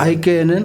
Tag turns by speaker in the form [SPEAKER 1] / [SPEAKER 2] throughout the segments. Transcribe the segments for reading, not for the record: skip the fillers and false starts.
[SPEAKER 1] IKNN।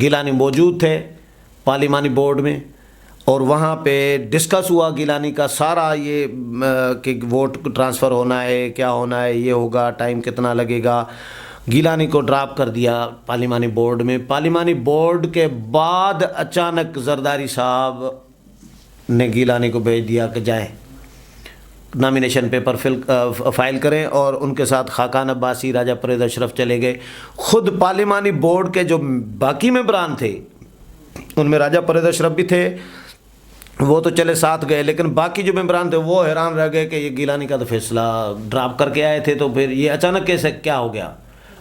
[SPEAKER 2] Gilani موجود تھے پارلیمانی بورڈ میں، اور وہاں پہ ڈسکس ہوا گیلانی کا سارا یہ کہ ووٹ ٹرانسفر ہونا ہے، کیا ہونا ہے، یہ ہوگا، ٹائم کتنا لگے گا۔ گیلانی کو ڈراپ کر دیا پارلیمانی بورڈ میں۔ پارلیمانی بورڈ کے بعد اچانک زرداری صاحب نے گیلانی کو بھیج دیا کہ جائیں نامینیشن پیپر فائل کریں، اور ان کے ساتھ خاقان عباسی، راجہ پرویز اشرف چلے گئے۔ خود پارلیمانی بورڈ کے جو باقی ممبران تھے، ان میں راجہ پرویز اشرف بھی تھے، وہ تو چلے ساتھ گئے، لیکن باقی جو ممبران تھے وہ حیران رہ گئے کہ یہ گیلانی کا تو فیصلہ ڈراپ کر کے آئے تھے، تو پھر یہ اچانک کیسے کیا ہو گیا؟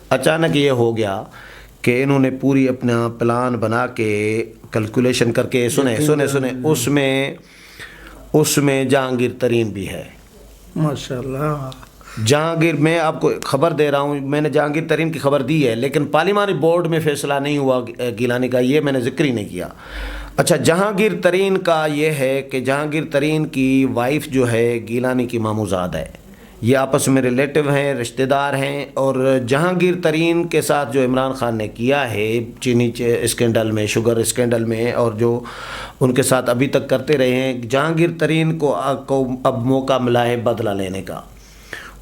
[SPEAKER 2] اچانک یہ ہو گیا کہ انہوں نے پوری اپنا پلان بنا کے کیلکولیشن کر کے سنیں اس میں جہانگیر ترین بھی ہے۔
[SPEAKER 1] ماشاءاللہ۔
[SPEAKER 2] جہانگیر، میں آپ کو خبر دے رہا ہوں، میں نے جہانگیر ترین کی خبر دی ہے، لیکن پارلیمانی بورڈ میں فیصلہ نہیں ہوا گیلانی کا، یہ میں نے ذکر ہی نہیں کیا۔ اچھا، جہانگیر ترین کا یہ ہے کہ جہانگیر ترین کی وائف جو ہے گیلانی کی ماموزاد ہے، یہ آپس میں ریلیٹو ہیں، رشتہ دار ہیں، اور جہانگیر ترین کے ساتھ جو عمران خان نے کیا ہے چینی اسکینڈل میں، شوگر اسکینڈل میں، اور جو ان کے ساتھ ابھی تک کرتے رہے ہیں، جہانگیر ترین کو اب موقع ملا ہے بدلہ لینے کا۔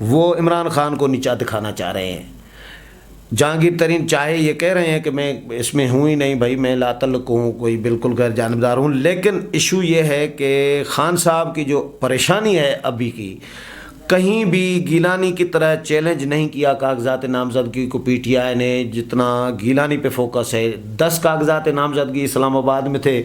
[SPEAKER 2] وہ عمران خان کو نیچا دکھانا چاہ رہے ہیں۔ جہانگیر ترین چاہے یہ کہہ رہے ہیں کہ میں اس میں ہوں ہی نہیں بھائی، میں لا تعلق ہوں، کوئی بالکل غیر جانبدار ہوں، لیکن ایشو یہ ہے کہ خان صاحب کی جو پریشانی ہے ابھی کی، کہیں بھی گیلانی کی طرح چیلنج نہیں کیا کاغذات نامزدگی کو پی ٹی آئی نے جتنا گیلانی پہ فوکس ہے۔ 10 کاغذات نامزدگی اسلام آباد میں تھے،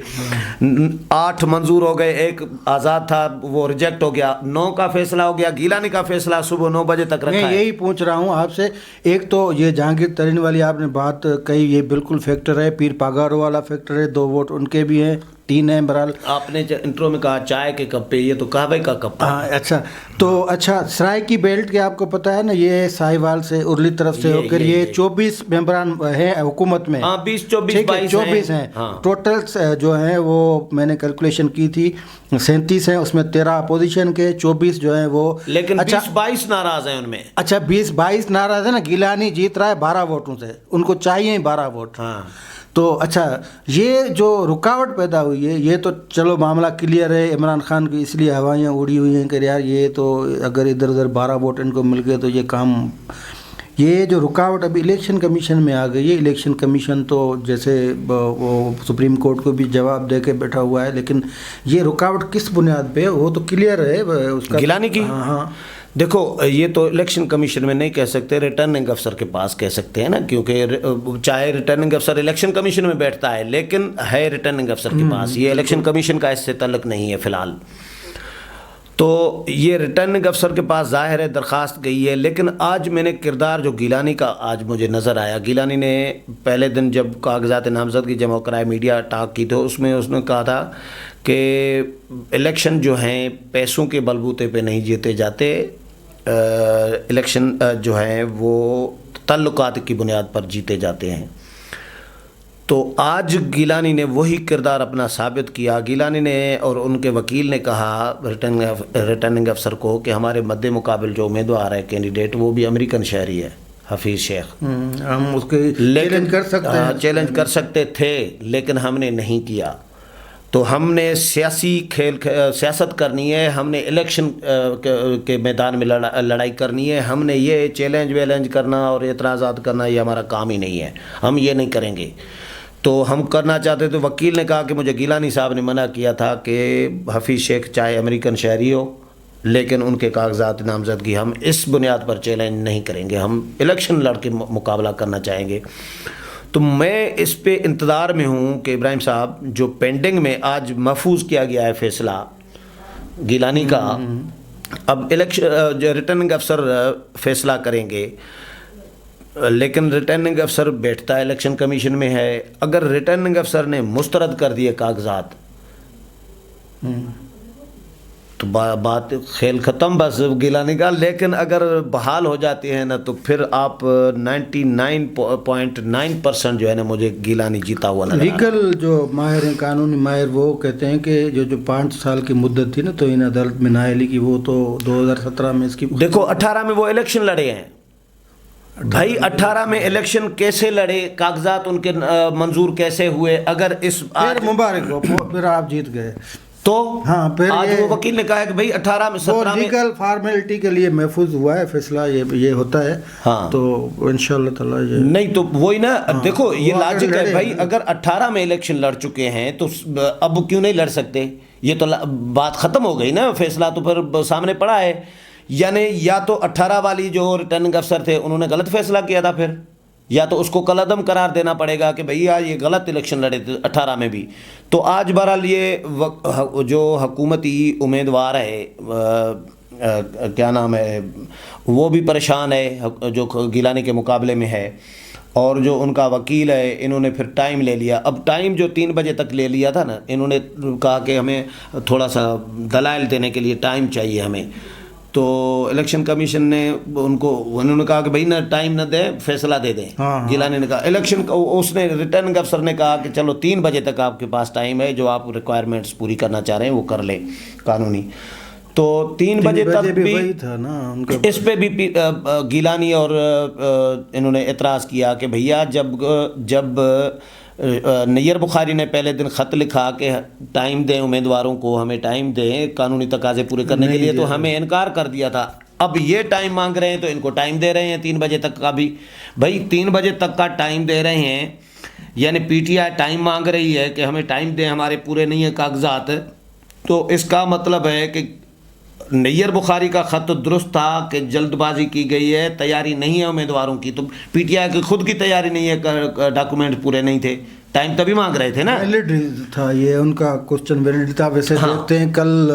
[SPEAKER 2] 8 منظور ہو گئے، 1 آزاد تھا وہ ریجیکٹ ہو گیا، 9 کا فیصلہ ہو گیا۔ گیلانی کا فیصلہ صبح 9 بجے تک رکھا ہے۔
[SPEAKER 1] میں یہی پوچھ رہا ہوں آپ سے، ایک تو یہ جہانگیر ترین والی آپ نے بات کہی، یہ بالکل فیکٹر ہے، پیر پاگارو والا فیکٹر ہے، 2 ووٹ ان کے بھی ہیں، 3 ہیں برحال۔
[SPEAKER 2] آپ نے انٹرو میں کہا چائے کے کپ پہ، یہ تو کعبے کا کپ ہے۔
[SPEAKER 1] اچھا، تو اچھا، سرائے کی بیلٹ کے آپ کو پتہ ہے نا، یہ ساہیوال سے ارلی طرف سے ہو کر یہ 24 ممبران ہیں حکومت میں،
[SPEAKER 2] 20 24
[SPEAKER 1] ہیں ٹوٹل جو ہیں، وہ میں نے کیلکولیشن کی تھی 37 ہیں، اس میں 13 اپوزیشن کے، 24 جو ہیں وہ،
[SPEAKER 2] لیکن 20-22 ناراض ہیں ان میں۔
[SPEAKER 1] اچھا 20-22 ناراض ہے نا، گیلانی جیت رہا ہے 12 ووٹوں سے، ان کو چاہیے 12 ووٹ۔ تو اچھا، یہ جو رکاوٹ پیدا ہوئی ہے، یہ تو چلو معاملہ کلیئر ہے، عمران خان کی اس لیے ہوائیاں اڑی ہوئی ہیں کہ یار یہ تو اگر ادھر ادھر 12 ووٹ ان کو مل گئے تو یہ کام، یہ جو رکاوٹ ابھی الیکشن کمیشن میں آ گئی ہے، الیکشن کمیشن تو جیسے وہ سپریم کورٹ کو بھی جواب دے کے بیٹھا ہوا ہے، لیکن یہ رکاوٹ کس بنیاد پہ ہے وہ تو کلیئر ہے اس کا
[SPEAKER 2] گیلانی کی۔
[SPEAKER 1] ہاں،
[SPEAKER 2] دیکھو، یہ تو الیکشن کمیشن میں نہیں کہہ سکتے، ریٹرننگ افسر کے پاس کہہ سکتے ہیں نا، کیونکہ چاہے ریٹرننگ افسر الیکشن کمیشن میں بیٹھتا ہے، لیکن ہے ریٹرننگ افسر کے پاس، یہ الیکشن کمیشن کا اس سے تعلق نہیں ہے فی الحال۔ تو یہ ریٹرننگ افسر کے پاس ظاہر ہے درخواست گئی ہے، لیکن آج میں نے کردار جو گیلانی کا آج مجھے نظر آیا، گیلانی نے پہلے دن جب کاغذات نامزدگی جمع کرائے، میڈیا ٹاک کی، تو اس میں اس نے کہا تھا کہ الیکشن جو ہیں پیسوں کے بلبوتے پہ نہیں جیتے جاتے، الیکشن جو ہیں وہ تعلقات کی بنیاد پر جیتے جاتے ہیں۔ تو آج گیلانی نے وہی کردار اپنا ثابت کیا۔ گیلانی نے اور ان کے وکیل نے کہا ریٹرننگ افسر کو کہ ہمارے مد مقابل جو امیدوار ہے کینڈیڈیٹ، وہ بھی امریکن شہری ہے، حفیظ شیخ،
[SPEAKER 1] ہم اس کے چیلنج کر سکتے ہیں،
[SPEAKER 2] چیلنج کر سکتے تھے، لیکن ہم نے نہیں کیا۔ تو ہم نے سیاست کرنی ہے، ہم نے الیکشن کے میدان میں لڑائی کرنی ہے، ہم نے یہ چیلنج کرنا اور اعتراضات کرنا یہ ہمارا کام ہی نہیں ہے، ہم یہ نہیں کریں گے۔ تو ہم کرنا چاہتے تو وکیل نے کہا کہ مجھے گیلانی صاحب نے منع کیا تھا کہ حفیظ شیخ چاہے امریکن شہری ہو، لیکن ان کے کاغذات نامزدگی ہم اس بنیاد پر چیلنج نہیں کریں گے، ہم الیکشن لڑ کے مقابلہ کرنا چاہیں گے۔ تو میں اس پہ انتظار میں ہوں کہ ابراہیم صاحب، جو پینڈنگ میں آج محفوظ کیا گیا ہے فیصلہ گیلانی کا، اب الیکشن ریٹرننگ افسر فیصلہ کریں گے، لیکن ریٹرننگ افسر بیٹھتا ہے الیکشن کمیشن میں ہے، اگر ریٹرننگ افسر نے مسترد کر دیے کاغذات تو بات کھیل ختم بس گیلانی کا، لیکن اگر بحال ہو جاتے ہیں نا تو پھر آپ 99.9% جو ہے نا مجھے گیلانی جیتا ہوا نظر آ رہا ہے۔
[SPEAKER 1] لیگل جو ماہر ہیں، قانونی ماہر، وہ کہتے ہیں کہ جو 5 سال کی مدت تھی نا تو ان عدالت میں نااہلی کی، وہ تو 2017 میں اس کی،
[SPEAKER 2] دیکھو 18 میں وہ الیکشن لڑے ہیں، بھائی 18 میں الیکشن کیسے لڑے, کاغذات ان کے منظور کیسے ہوئے؟ اگر اس
[SPEAKER 1] پھر مبارک ہو, پھر آپ جیت گئے
[SPEAKER 2] تو
[SPEAKER 1] ہاں, پھر
[SPEAKER 2] آج وہ وکیل نے کہا ہے کہ بھائی 18 میں 17 میں
[SPEAKER 1] لیگل فارمیلٹی کے لیے محفوظ ہوا ہے فیصلہ, یہ ہوتا ہے.
[SPEAKER 2] ہاں
[SPEAKER 1] تو انشاءاللہ تعالی یہ
[SPEAKER 2] نہیں تو وہی نا, دیکھو یہ
[SPEAKER 1] وہ
[SPEAKER 2] لاجک ہے
[SPEAKER 1] لڑے
[SPEAKER 2] بھائی, اگر 18 میں الیکشن لڑ چکے ہیں تو اب کیوں نہیں لڑ سکتے؟ یہ تو بات ختم ہو گئی نا, فیصلہ تو پھر سامنے پڑا ہے. یعنی یا تو 18 والی جو ریٹرننگ افسر تھے انہوں نے غلط فیصلہ کیا تھا, پھر یا تو اس کو کالعدم قرار دینا پڑے گا کہ بھیا یہ غلط الیکشن لڑے تھے 18 میں بھی. تو آج بہرحال یہ جو حکومتی امیدوار ہے کیا نام ہے, وہ بھی پریشان ہے جو گیلانی کے مقابلے میں ہے, اور جو ان کا وکیل ہے انہوں نے پھر ٹائم لے لیا. اب ٹائم جو 3 بجے تک لے لیا تھا نا, انہوں نے کہا کہ ہمیں تھوڑا سا دلائل دینے کے لیے ٹائم چاہیے ہمیں. تو الیکشن کمیشن نے انہوں نے کہا کہ بھائی نہ ٹائم نہ دیں, فیصلہ دے دیں. گیلانی نے کہا اس نے ریٹرننگ افسر نے کہا کہ چلو 3 بجے تک آپ کے پاس ٹائم ہے, جو آپ ریکوائرمنٹس پوری کرنا چاہ رہے ہیں وہ کر لیں قانونی. تو 3 بجے تک بھی
[SPEAKER 1] تھا نا ان کا,
[SPEAKER 2] اس پہ بھی گیلانی اور انہوں نے اعتراض کیا کہ بھیا جب نیر بخاری نے پہلے دن خط لکھا کہ ٹائم دیں امیدواروں کو, ہمیں ٹائم دیں قانونی تقاضے پورے کرنے کے لیے, تو ہمیں انکار کر دیا تھا. اب یہ ٹائم مانگ رہے ہیں تو ان کو ٹائم دے رہے ہیں 3 بجے تک کا بھی. بھائی 3 بجے تک کا ٹائم دے رہے ہیں, یعنی پی ٹی آئی ٹائم مانگ رہی ہے کہ ہمیں ٹائم دیں, ہمارے پورے نہیں ہیں کاغذات. تو اس کا مطلب ہے کہ نیر بخاری کا خط درست تھا کہ جلد بازی کی گئی ہے, تیاری نہیں ہے امیدواروں کی. تو پی ٹی آئی کی خود کی تیاری نہیں ہے, ڈاکومنٹ پورے نہیں تھے, ٹائم تبھی مانگ رہے تھے نا.
[SPEAKER 1] ویلڈ تھا یہ ان کا کوشچن, ویلڈ تھا. ویسے دیکھتے ہیں کل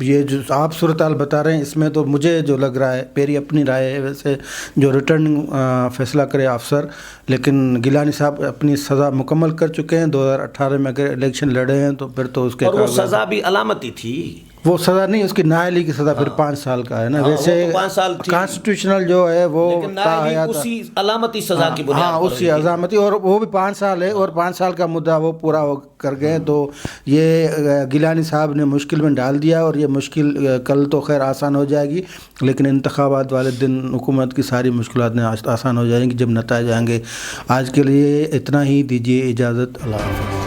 [SPEAKER 1] یہ جو آپ صورتحال بتا رہے ہیں اس میں تو مجھے جو لگ رہا ہے, میری اپنی رائے ہے ویسے, جو ریٹرننگ فیصلہ کرے افسر, لیکن گیلانی صاحب اپنی سزا مکمل کر چکے ہیں. 2018 میں اگر الیکشن لڑے ہیں تو پھر تو اس کے,
[SPEAKER 2] اور وہ سزا بھی علامتی تھی,
[SPEAKER 1] وہ سزا نہیں, اس کی نااہلی کی سزا پھر 5 سال کا ہے نا. ویسے
[SPEAKER 2] 5 سال
[SPEAKER 1] کانسٹیٹیوشنل جو ہے وہ
[SPEAKER 2] اسی علامتی سزا کی بنیاد پر,
[SPEAKER 1] اسی علامتی, اور وہ بھی 5 سال ہے, اور 5 سال کا مدعا وہ پورا کر گئے. تو یہ گیلانی صاحب نے مشکل میں ڈال دیا, اور یہ مشکل کل تو خیر آسان ہو جائے گی, لیکن انتخابات والے دن حکومت کی ساری مشکلات آسان ہو جائیں گی جب نتائج آئیں گے. آج کے لیے اتنا ہی, دیجیے اجازت, اللہ حافظ.